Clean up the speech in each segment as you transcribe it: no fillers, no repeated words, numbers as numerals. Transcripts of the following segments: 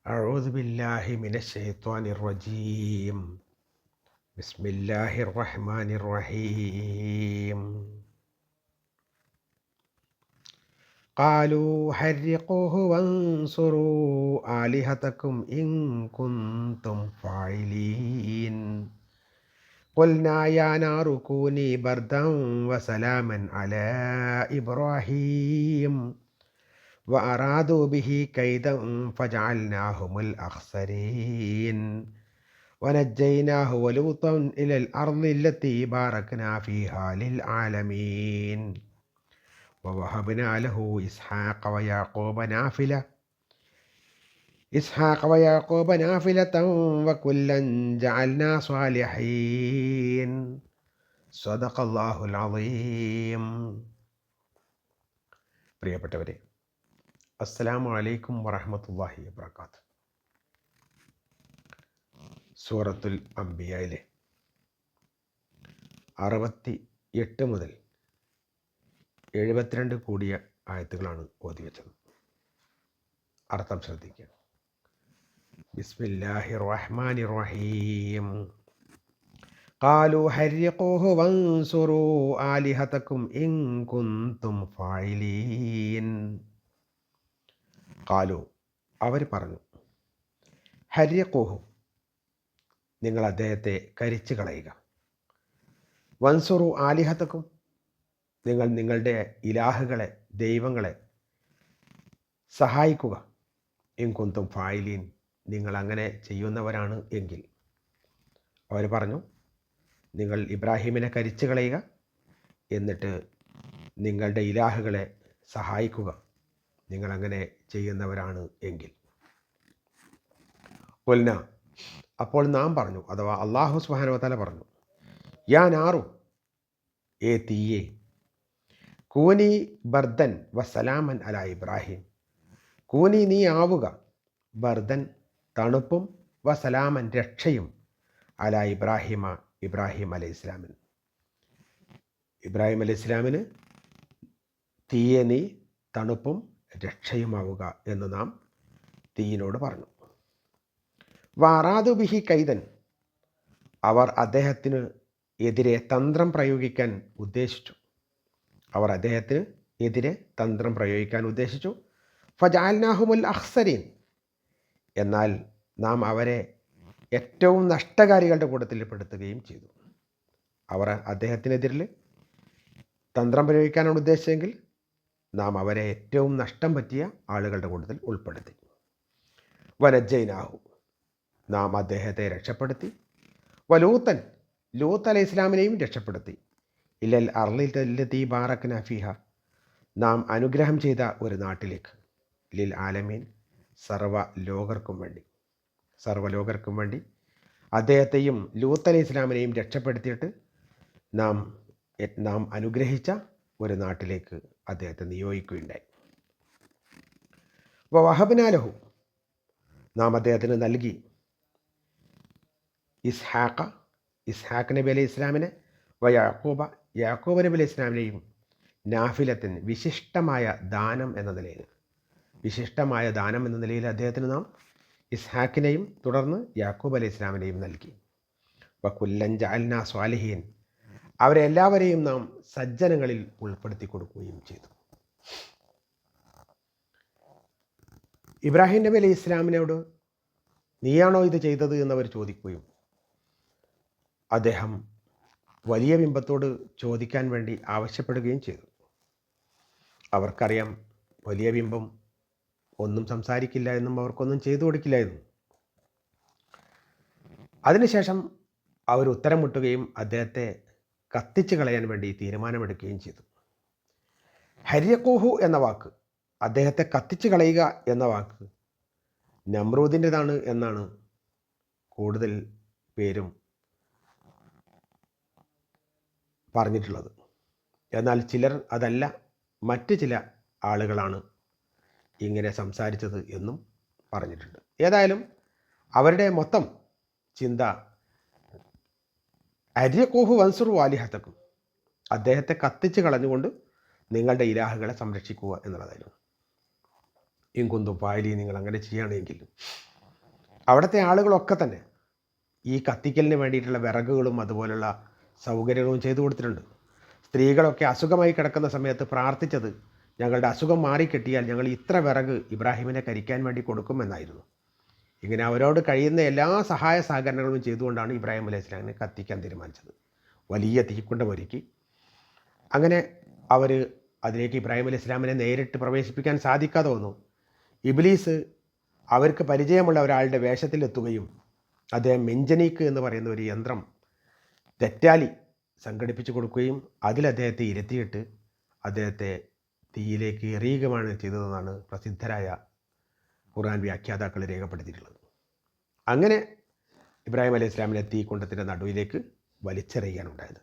أعوذ بالله من الشيطان الرجيم. بسم الله الرحمن الرحيم. قالوا حرقوه وانصروا آلهتكم إن كنتم فاعلين. قلنا يا نار كوني بردا وسلاما على إبراهيم وأرادوا به كيدا فجعلناهم الأخسرين ونجيناه ولوطا إلى الأرض التي باركنا فيها للعالمين ووهبنا له إسحاق ويعقوب نافلة وكلا جعلنا صالحين. صدق الله العظيم. പ്രിയപ്പെട്ടവരെ, അസ്സലാമു അലൈക്കും വറഹ്മത്തുള്ളാഹി വബറകാതുഹു. സൂറത്തുൽ അംബിയയിലെ 68 മുതൽ 72 കൂടിയ ആയത്തുകളാണ് ഓതിവെച്ചത്. അർത്ഥം ശ്രദ്ധിക്കുക. ബിസ്മില്ലാഹിർ റഹ്മാനിർ റഹീം. ഖാലു ഹർരിഖൂഹു വൻസുറൂ ആലിഹതകും ഇൻ കുൻതും ഫാഇലീൻ. ഖാലു, അവർ പറഞ്ഞു, ഹർരിഖൂഹു, നിങ്ങൾ അദ്ദേഹത്തെ കരിച്ചു കളയുക. വൻസുറു ആലിഹതക്കും, നിങ്ങൾ നിങ്ങളുടെ ഇലാഹുകളെ, ദൈവങ്ങളെ സഹായിക്കുക. ഇൻ കുന്തും ഫായിലീൻ, നിങ്ങൾ അങ്ങനെ ചെയ്യുന്നവരാണ് എങ്കിൽ. അവർ പറഞ്ഞു, നിങ്ങൾ ഇബ്രാഹിമിനെ കരിച്ചു കളയുക, എന്നിട്ട് നിങ്ങളുടെ ഇലാഹുകളെ സഹായിക്കുക, നിങ്ങളങ്ങനെ ചെയ്യുന്നവരാണ് എങ്കിൽ. ഖുൽന, അപ്പോൾ നാം പറഞ്ഞു, അഥവാ അല്ലാഹു സുബ്ഹാനഹു വ തആല പറഞ്ഞു, യാ നാറു, ഏ തീയേ, കൂനി ബർദൻ വസലാമൻ അലാ ഇബ്രാഹിം, കൂനി നീ ആവുക, ബർദൻ തണുപ്പും, വസലാമൻ രക്ഷയും, അലാ ഇബ്രാഹിം അലൈഹി ഇസ്ലാമിന്, ഇബ്രാഹിം അലൈഹി ഇസ്ലാമിന് തീയെ നീ തണുപ്പും രക്ഷയുമാവുക എന്ന് നാം തീയിനോട് പറഞ്ഞു. വറാദു ബിഹി കൈദൻ, അവർ അദ്ദേഹത്തിന് എതിരെ തന്ത്രം പ്രയോഗിക്കാൻ ഉദ്ദേശിച്ചു. ഫജഅൽനാഹുമുൽ അഖ്സരീൻ, എന്നാൽ നാം അവരെ ഏറ്റവും നഷ്ടകാരികളുടെ കൂട്ടത്തിൽ പെടുത്തുകയും ചെയ്തു. അവർ അദ്ദേഹത്തിനെതിരിൽ തന്ത്രം പ്രയോഗിക്കാനാണ് ഉദ്ദേശിച്ചെങ്കിൽ നാം അവരെ ഏറ്റവും നഷ്ടം പറ്റിയ ആളുകളുടെ കൂട്ടത്തിൽ ഉൾപ്പെടുത്തി. വനജ്ജൈനാഹു, നാം അദ്ദേഹത്തെ രക്ഷപ്പെടുത്തി. വലൂത്തൻ, ലൂത്ത് അലൈഹി ഇസ്ലാമിനെയും രക്ഷപ്പെടുത്തി. ഇല്ലൽ അർളില്ലതീ ബാറക്നാ ഫീഹ, നാം അനുഗ്രഹം ചെയ്ത ഒരു നാട്ടിലേക്ക്. ലിൽ ആലമീൻ, സർവ്വലോകർക്കും വേണ്ടി അദ്ദേഹത്തെയും ലൂത്ത് അലൈഹി ഇസ്ലാമിനെയും രക്ഷപ്പെടുത്തിയിട്ട് നാം അനുഗ്രഹിച്ച ഒരു നാട്ടിലേക്ക് അദ്ദേഹത്തെ നിയോഗിക്കുകയുണ്ടായി. വഹബ്നാ ലഹു, നാം അദ്ദേഹത്തിന് നൽകി ഇസ്ഹാഖ് നബി അലൈഹി ഇസ്ലാമിനെ, യാക്കൂബ് നബി അലൈഹി ഇസ്ലാമിനെയും നാഫിലത്തിൻ, വിശിഷ്ടമായ ദാനം എന്ന നിലയിൽ അദ്ദേഹത്തിന് നാം ഇസ്ഹാക്കിനെയും തുടർന്ന് യാക്കൂബ് അലൈഹി ഇസ്ലാമിനെയും നൽകി. വകുല്ലൻ ജഅൽനാ സ്വാലിഹീൻ, അവരെ എല്ലാവരെയും നാം സജ്ജനങ്ങളിൽ ഉൾപ്പെടുത്തി കൊടുക്കുകയും ചെയ്തു. ഇബ്രാഹിം നബി അലൈഹി ഇസ്ലാമിനോട് നീയാണോ ഇത് ചെയ്തത് എന്നവർ ചോദിക്കുകയും അദ്ദേഹം വലിയ ബിംബത്തോട് ചോദിക്കാൻ വേണ്ടി ആവശ്യപ്പെടുകയും ചെയ്തു. അവർക്കറിയാം വലിയ ബിംബം ഒന്നും സംസാരിക്കില്ല എന്നും അവർക്കൊന്നും ചെയ്തു കൊടുക്കില്ലായിരുന്നു. അതിനുശേഷം അവർ ഉത്തരം മുട്ടുകയും അദ്ദേഹത്തെ കത്തിച്ചു കളയാൻ വേണ്ടി തീരുമാനമെടുക്കുകയും ചെയ്തു. ഹര്യഖൂഹു എന്ന വാക്ക്, അദ്ദേഹത്തെ കത്തിച്ചു കളയുക എന്ന വാക്ക് നമ്രൂദിൻ്റെതാണ് എന്നാണ് കൂടുതൽ പേരും പറഞ്ഞിട്ടുള്ളത്. എന്നാൽ ചിലർ അതല്ല, മറ്റ് ചില ആളുകളാണ് ഇങ്ങനെ സംസാരിച്ചത് എന്നും പറഞ്ഞിട്ടുണ്ട്. ഏതായാലും അവരുടെ മൊത്തം ചിന്ത ഹർരിഖൂഹു വൻസുറു ആലിഹതക്കും, അദ്ദേഹത്തെ കത്തിച്ച് കളഞ്ഞുകൊണ്ട് നിങ്ങളുടെ ഇലാഹുകളെ സംരക്ഷിക്കുക എന്നുള്ളതായിരുന്നു. ഇൻ കുന്തും ഫായിലീൻ, നിങ്ങൾ അങ്ങനെ ചെയ്യുകയാണെങ്കിൽ. അവിടുത്തെ ആളുകളൊക്കെ തന്നെ ഈ കത്തിക്കലിന് വേണ്ടിയിട്ടുള്ള വിറകുകളും അതുപോലുള്ള സൗകര്യങ്ങളും ചെയ്തു കൊടുത്തിട്ടുണ്ട്. സ്ത്രീകളൊക്കെ അസുഖമായി കിടക്കുന്ന സമയത്ത് പ്രാർത്ഥിച്ചത്, ഞങ്ങളുടെ അസുഖം മാറിക്കിട്ടിയാൽ ഞങ്ങൾ ഇത്ര വിറക് ഇബ്രാഹിമിനെ കരിക്കാൻ വേണ്ടി കൊടുക്കുമെന്നായിരുന്നു. ഇങ്ങനെ അവരോട് കഴിയുന്ന എല്ലാ സഹായ സഹകരണങ്ങളും ചെയ്തുകൊണ്ടാണ് ഇബ്രാഹിം അലൈഹി സ്വലാമിനെ കത്തിക്കാൻ തീരുമാനിച്ചത്. വലിയ തീക്കുണ്ടം ഒരുക്കി. അങ്ങനെ അവർ അതിലേക്ക് ഇബ്രാഹിം അലൈഹി സ്വലാമിനെ നേരിട്ട് പ്രവേശിപ്പിക്കാൻ സാധിക്കാതെ വന്നു. ഇബ്ലീസ് അവർക്ക് പരിചയമുള്ള ഒരാളുടെ വേഷത്തിലെത്തുകയും അദ്ദേഹം മെഞ്ചനീക്ക് എന്ന് പറയുന്ന ഒരു യന്ത്രം തെറ്റാലി സംഘടിപ്പിച്ചു കൊടുക്കുകയും അതിൽ അദ്ദേഹത്തെ ഇരുത്തിയിട്ട് അദ്ദേഹത്തെ തീയിലേക്ക് എറിയുകയാണ് ചെയ്തതെന്നാണ് പ്രസിദ്ധരായ ഖുർആൻ വ്യാഖ്യാതാക്കൾ രേഖപ്പെടുത്തിയിട്ടുള്ളത്. അങ്ങനെ ഇബ്രാഹിം അലൈഹി സ്വലാമിനെ തീക്കുണ്ടത്തിൻ്റെ നടുവിലേക്ക് വലിച്ചെറിയാനുണ്ടായത്.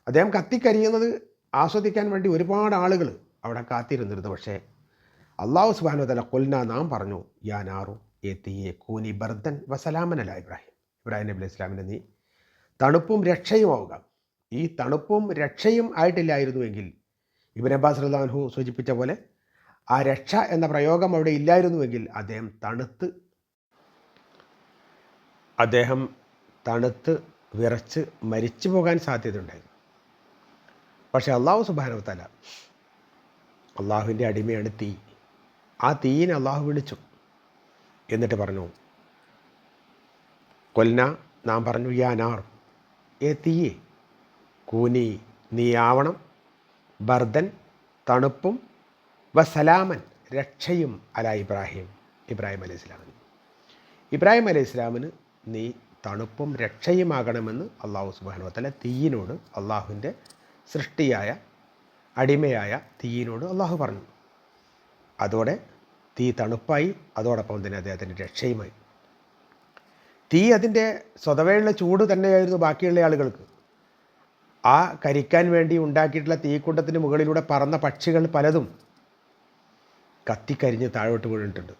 അദ്ദേഹം കത്തിക്കരിയുന്നത് ആസ്വദിക്കാൻ വേണ്ടി ഒരുപാട് ആളുകൾ അവിടെ കാത്തിരുന്നിരുന്നു. പക്ഷേ അള്ളാഹു സുബ്ഹാനഹു വ തആല ഖുൽനാ, നാം പറഞ്ഞു, യാ നാറു ഏ തീയെ കൂനി ബർദൻ വസലാമൻ അലാ ഇബ്രാഹിം, ഇബ്രാഹിം നബി അലൈഹി സ്വലാമിന് നീ തണുപ്പും രക്ഷയുമാവുക. ഈ തണുപ്പും രക്ഷയും ആയിട്ടില്ലായിരുന്നുവെങ്കിൽ, ഇബ്നു അബ്ബാസ് റളിയല്ലാഹു അൻഹു സൂചിപ്പിച്ച പോലെ ആ രക്ഷ എന്ന പ്രയോഗം അവിടെ ഇല്ലായിരുന്നുവെങ്കിൽ അദ്ദേഹം തണുത്ത് വിറച്ച് മരിച്ചു പോകാൻ സാധ്യതയുണ്ടായിരുന്നു. പക്ഷേ അള്ളാഹു സുബ്ഹാനഹു വ തആല, അള്ളാഹുവിൻ്റെ അടിമയാണ് തീ. ആ തീയിനെ അള്ളാഹു വിളിച്ചു. എന്നിട്ട് പറഞ്ഞു, കൊൽന, നാം പറഞ്ഞു, യാ നാർ, ഏ തീയെ, കൂനി, നീ ആവണം, ബർദൻ, തണുപ്പും, വസലാമൻ, രക്ഷയും, അല ഇബ്രാഹിം, ഇബ്രാഹിം അലൈഹി സ്വലാമിന്. ഇബ്രാഹിം അലൈഹി സ്വലാമിന് നീ തണുപ്പും രക്ഷയുമാകണമെന്ന് അള്ളാഹു സുബ്ഹാനഹു വ തആല തീയിനോട്, അള്ളാഹുവിൻ്റെ സൃഷ്ടിയായ അടിമയായ തീയിനോട് അള്ളാഹു പറഞ്ഞു. അതോടെ തീ തണുപ്പായി, അതോടൊപ്പം തന്നെ അദ്ദേഹത്തിൻ്റെ രക്ഷയുമായി. തീ അതിൻ്റെ സ്വതവേയുള്ള ചൂട് തന്നെയായിരുന്നു ബാക്കിയുള്ള ആളുകൾക്ക്. ആ കരിക്കാൻ വേണ്ടി ഉണ്ടാക്കിയിട്ടുള്ള തീക്കുണ്ടത്തിന് മുകളിലൂടെ പറന്ന പക്ഷികൾ പലതും കത്തിക്കരിഞ്ഞ് താഴോട്ട് വീണിട്ടുണ്ട്.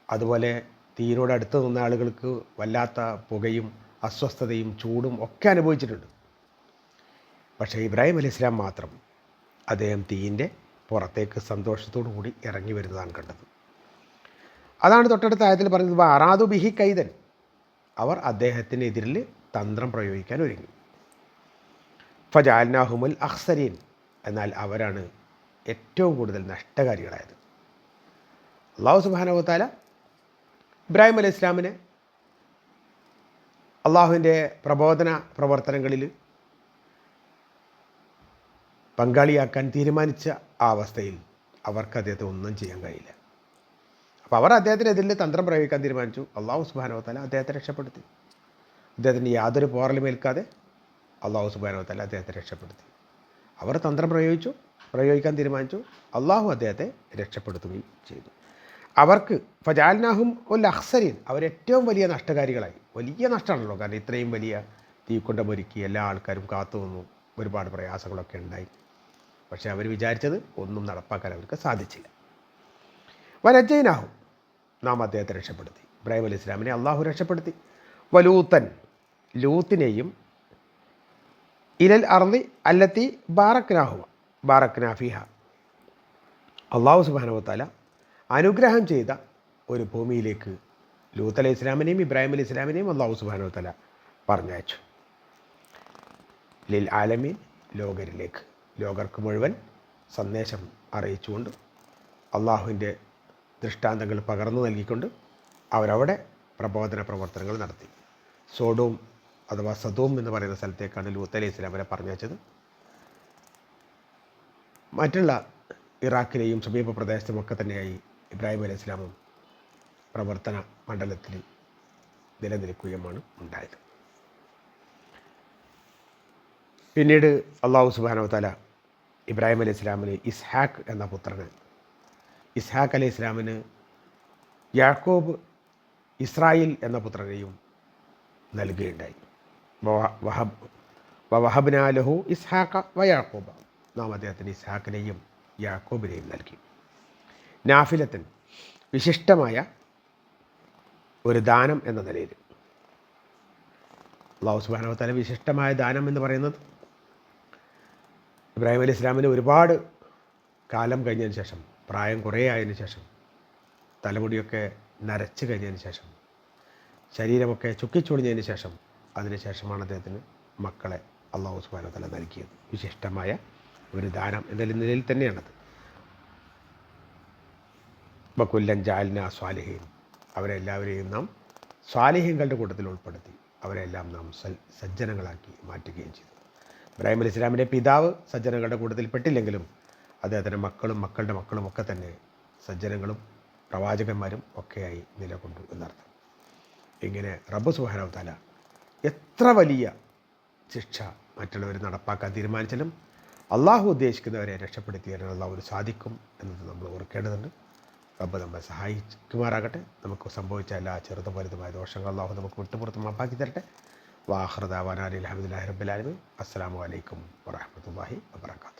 അതുപോലെ തീയിനോട് അടുത്ത് നിന്ന ആളുകൾക്ക് വല്ലാത്ത പുകയും അസ്വസ്ഥതയും ചൂടും ഒക്കെ അനുഭവിച്ചിട്ടുണ്ട്. പക്ഷേ ഇബ്രാഹിം അലൈഹി സ്വലാം മാത്രം അദ്ദേഹം തീയിൻ്റെ പുറത്തേക്ക് സന്തോഷത്തോടു കൂടി ഇറങ്ങി വരുന്നതാണ് കണ്ടത്. അതാണ് തൊട്ടടുത്ത ആയത്തിൽ പറഞ്ഞത്, അറാദു ബിഹി കൈതൻ, അവർ അദ്ദേഹത്തിനെതിരിൽ തന്ത്രം പ്രയോഗിക്കാൻ ഒരുങ്ങി. ഫജഅൽനാഹുമുൽ അഖ്സരീൻ, എന്നാൽ അവരാണ് ഏറ്റവും കൂടുതൽ നഷ്ടകാരികളായത്. അല്ലാഹു സുബ്ഹാനഹു വ തആല ഇബ്രാഹിം അലൈഹി ഇസ്ലാമിനെ അള്ളാഹുവിൻ്റെ പ്രബോധന പ്രവർത്തനങ്ങളിൽ പങ്കാളിയാക്കാൻ തീരുമാനിച്ച ആ അവസ്ഥയിൽ അവർക്ക് അദ്ദേഹത്തെ ഒന്നും ചെയ്യാൻ കഴിയില്ല. അപ്പോൾ അവർ അദ്ദേഹത്തിനെതിരെ തന്ത്രം പ്രയോഗിക്കാൻ തീരുമാനിച്ചു. അള്ളാഹു സുബ്ഹാനഹു വ തആല അദ്ദേഹത്തെ രക്ഷപ്പെടുത്തി. അദ്ദേഹത്തിന് യാതൊരു പോറലുമേൽക്കാതെ അള്ളാഹു സുബ്ഹാനഹു വ തആല അദ്ദേഹത്തെ രക്ഷപ്പെടുത്തി. അവർ തന്ത്രം പ്രയോഗിക്കാൻ തീരുമാനിച്ചു. അള്ളാഹു അദ്ദേഹത്തെ രക്ഷപ്പെടുത്തുകയും ചെയ്തു. അവർക്ക് ഫജഅൽനാഹും ഉൽ അഖ്സരീൻ, അവരേറ്റവും വലിയ നഷ്ടകാരികളായി. വലിയ നഷ്ടമാണല്ലോ, കാരണം ഇത്രയും വലിയ തീക്കുണ്ടമൊരുക്കി എല്ലാ ആൾക്കാരും കാത്തു നിന്നു, ഒരുപാട് പ്രയാസങ്ങളൊക്കെ ഉണ്ടായി. പക്ഷേ അവർ വിചാരിച്ചത് ഒന്നും നടപ്പാക്കാൻ അവർക്ക് സാധിച്ചില്ല. വനജൈനാഹും, നാം അദ്ദേഹത്തെ രക്ഷപ്പെടുത്തി. ഇബ്രാഹിം അലൈഹി ഇസ്ലാമിനെ അള്ളാഹു രക്ഷപ്പെടുത്തി. വലൂത്തൻ, ലൂത്തിനെയും, ഇലൽ അർളി അല്ലത്തി ബാറക്നാ ഫീഹ, അള്ളാഹു സുബ്ഹാനഹു വ തആല അനുഗ്രഹം ചെയ്ത ഒരു ഭൂമിയിലേക്ക് ലൂത്ത് അലൈഹി ഇസ്ലാമിനെയും ഇബ്രാഹിം അലൈഹി ഇസ്ലാമിനെയും അള്ളാഹു സുബ്ഹാനഹു വ തആല പറഞ്ഞയച്ചു. ലിൽ ആലമീൻ, ലോകരിലേക്ക്, ലോകർക്ക് മുഴുവൻ സന്ദേശം അറിയിച്ചുകൊണ്ട് അള്ളാഹുവിൻ്റെ ദൃഷ്ടാന്തങ്ങൾ പകർന്നു നൽകിക്കൊണ്ട് അവരവിടെ പ്രബോധന പ്രവർത്തനങ്ങൾ നടത്തി. സോഡോം അഥവാ സദോം എന്ന് പറയുന്ന സ്ഥലത്തേക്കാണ് ലൂത്ത് അലൈഹി ഇസ്ലാമിനെ പറഞ്ഞയച്ചത്. മറ്റുള്ള ഇറാഖിലെയും സമീപ പ്രദേശത്തുമൊക്കെ തന്നെയായി ഇബ്രാഹിം അലൈഹി ഇസ്ലാമും പ്രവർത്തന മണ്ഡലത്തിൽ നിലനിൽക്കുകയുമാണ് ഉണ്ടായത്. പിന്നീട് അള്ളാഹു സുബ്ഹാനഹു വ തആല ഇബ്രാഹിം അലൈഹി ഇസ്ലാമിന് ഇസ്ഹാഖ് എന്ന പുത്രന്, ഇസ്ഹാഖ് അലൈഹി ഇസ്ലാമിന് യാക്കോബ്, ഇസ്രായേൽ എന്ന പുത്രനെയും നൽകുകയുണ്ടായി. വഹബ്നാ ലഹു ഇസ്ഹാഖ വ യാക്കൂബ, നാം അദ്ദേഹത്തിന് ഇസ്ഹാഖിനെയും യാക്കോബിനെയും നൽകി. നാഫിലത്തൻ, വിശിഷ്ടമായ ഒരു ദാനം എന്ന നിലയിൽ. അല്ലാഹു സുബ്ഹാനഹു വ തആല വിശിഷ്ടമായ ദാനം എന്ന് പറയുന്നത് ഇബ്രാഹിം അലൈഹി ഇസ്ലാമിന് ഒരുപാട് കാലം കഴിഞ്ഞതിന് ശേഷം, പ്രായം കുറേ ആയതിനു ശേഷം, തലമുടിയൊക്കെ നരച്ച് കഴിഞ്ഞതിന് ശേഷം ശരീരമൊക്കെ ചുക്കിച്ചുളിഞ്ഞതിന് ശേഷം അതിനുശേഷമാണ് അദ്ദേഹത്തിന് മക്കളെ അള്ളാഹു സുബ്ഹാനഹു വ തആല നൽകിയത്. വിശിഷ്ടമായ ഒരു ദാനം എന്ന നിലയിൽ തന്നെയാണത്. വകുല്ലൻ ജഅൽനാ സ്വാലിഹീൻ, അവരെല്ലാവരെയും നാം സ്വാലിഹീങ്ങളുടെ കൂട്ടത്തിൽ ഉൾപ്പെടുത്തി അവരെല്ലാം നാം സജ്ജനങ്ങളാക്കി മാറ്റുകയും ചെയ്തു. ഇബ്രാഹിം അലൈഹി ഇസ്ലാമിൻ്റെ പിതാവ് സജ്ജനങ്ങളുടെ കൂട്ടത്തിൽ പെട്ടില്ലെങ്കിലും അദ്ദേഹത്തിൻ്റെ മക്കളും മക്കളുടെ മക്കളും ഒക്കെ തന്നെ സജ്ജനങ്ങളും പ്രവാചകന്മാരും ഒക്കെയായി നിലകൊണ്ടു എന്നർത്ഥം. ഇങ്ങനെ റബ്ബ് സുബ്ഹാനഹു വ തആല എത്ര വലിയ ശിക്ഷ മറ്റുള്ളവർ നടപ്പാക്കാൻ തീരുമാനിച്ചാലും അള്ളാഹു ഉദ്ദേശിക്കുന്നവരെ രക്ഷപ്പെടുത്തി തരാൻ അള്ളാഹുവിന് സാധിക്കും എന്നത് നമ്മൾ ഓർക്കേണ്ടതുണ്ട്. റബ്ബ് നമ്മെ സഹായിക്കുമാറാകട്ടെ. നമുക്ക് സംഭവിച്ച എല്ലാ ചെറുതും വലുതുമായ ദോഷങ്ങൾ അള്ളാഹു നമുക്ക് വിട്ടുപുറത്ത് മാപ്പാക്കി തരട്ടെ. വാഖിറു ദഅ്വാനാ അൽഹംദുലില്ലാഹി റബ്ബിൽ ആലമീൻ. അസ്സലാമു അലൈക്കും വറഹ്മത്തുള്ളാഹി വബറകാതുഹു.